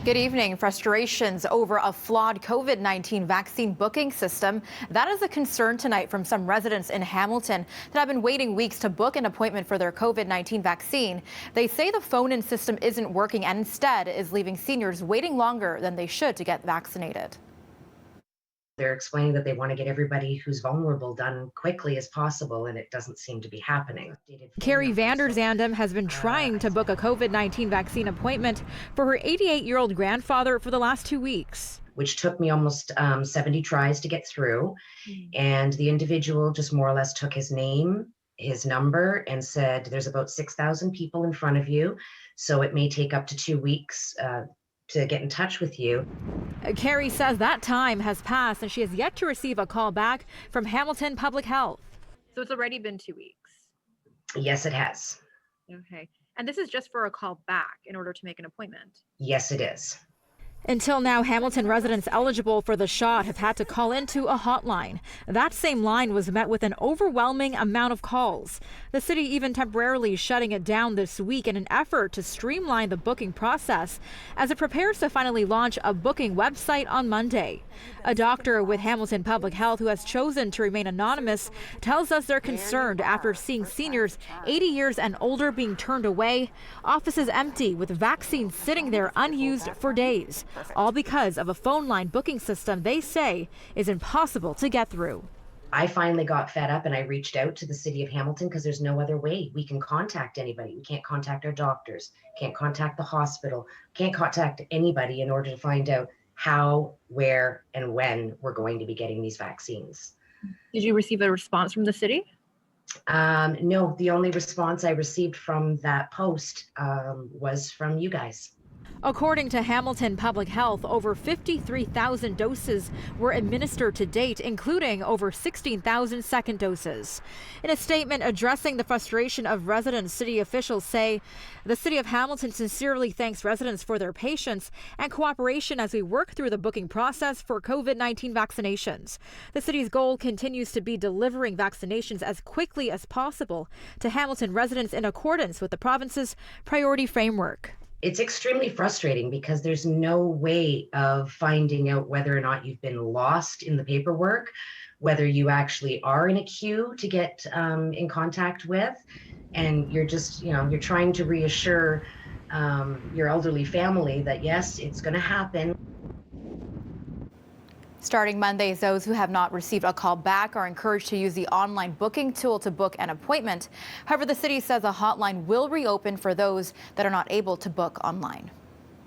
Good evening. Frustrations over a flawed COVID-19 vaccine booking system. That is a concern tonight from some residents in Hamilton that have been waiting weeks to book an appointment for their COVID-19 vaccine. They say the phone-in system isn't working and instead is leaving seniors waiting longer than they should to get vaccinated. They're explaining that they want to get everybody who's vulnerable done quickly as possible, and it doesn't seem to be happening. Carrie Vanderzandem has been trying to book a COVID-19 vaccine appointment for her 88-year-old grandfather for the last 2 weeks. Which took me almost 70 tries to get through. And the individual just more or less took his name, his number, and said, there's about 6,000 people in front of you, so it may take up to 2 weeks to get in touch with you. Carrie says that time has passed and she has yet to receive a call back from Hamilton Public Health. So it's already been 2 weeks. Yes, it has. Okay. And this is just for a call back in order to make an appointment? Yes, it is. Until now, Hamilton residents eligible for the shot have had to call into a hotline. That same line was met with an overwhelming amount of calls. The city even temporarily shutting it down this week in an effort to streamline the booking process as it prepares to finally launch a booking website on Monday. A doctor with Hamilton Public Health who has chosen to remain anonymous tells us they're concerned after seeing seniors 80 years and older being turned away, offices empty with vaccines sitting there unused for days. All because of a phone line booking system they say is impossible to get through. I finally got fed up and I reached out to the city of Hamilton because there's no other way we can contact anybody. We can't contact our doctors, can't contact the hospital, can't contact anybody in order to find out how, where, and when we're going to be getting these vaccines. Did you receive a response from the city? No, the only response I received from that post was from you guys. According to Hamilton Public Health, over 53,000 doses were administered to date, including over 16,000 second doses. In a statement addressing the frustration of residents, city officials say the city of Hamilton sincerely thanks residents for their patience and cooperation as we work through the booking process for COVID-19 vaccinations. The city's goal continues to be delivering vaccinations as quickly as possible to Hamilton residents in accordance with the province's priority framework. It's extremely frustrating because there's no way of finding out whether or not you've been lost in the paperwork, whether you actually are in a queue to get in contact with, and you're just, you're trying to reassure your elderly family that yes, it's going to happen. Starting Mondays, those who have not received a call back are encouraged to use the online booking tool to book an appointment. However, the city says a hotline will reopen for those that are not able to book online.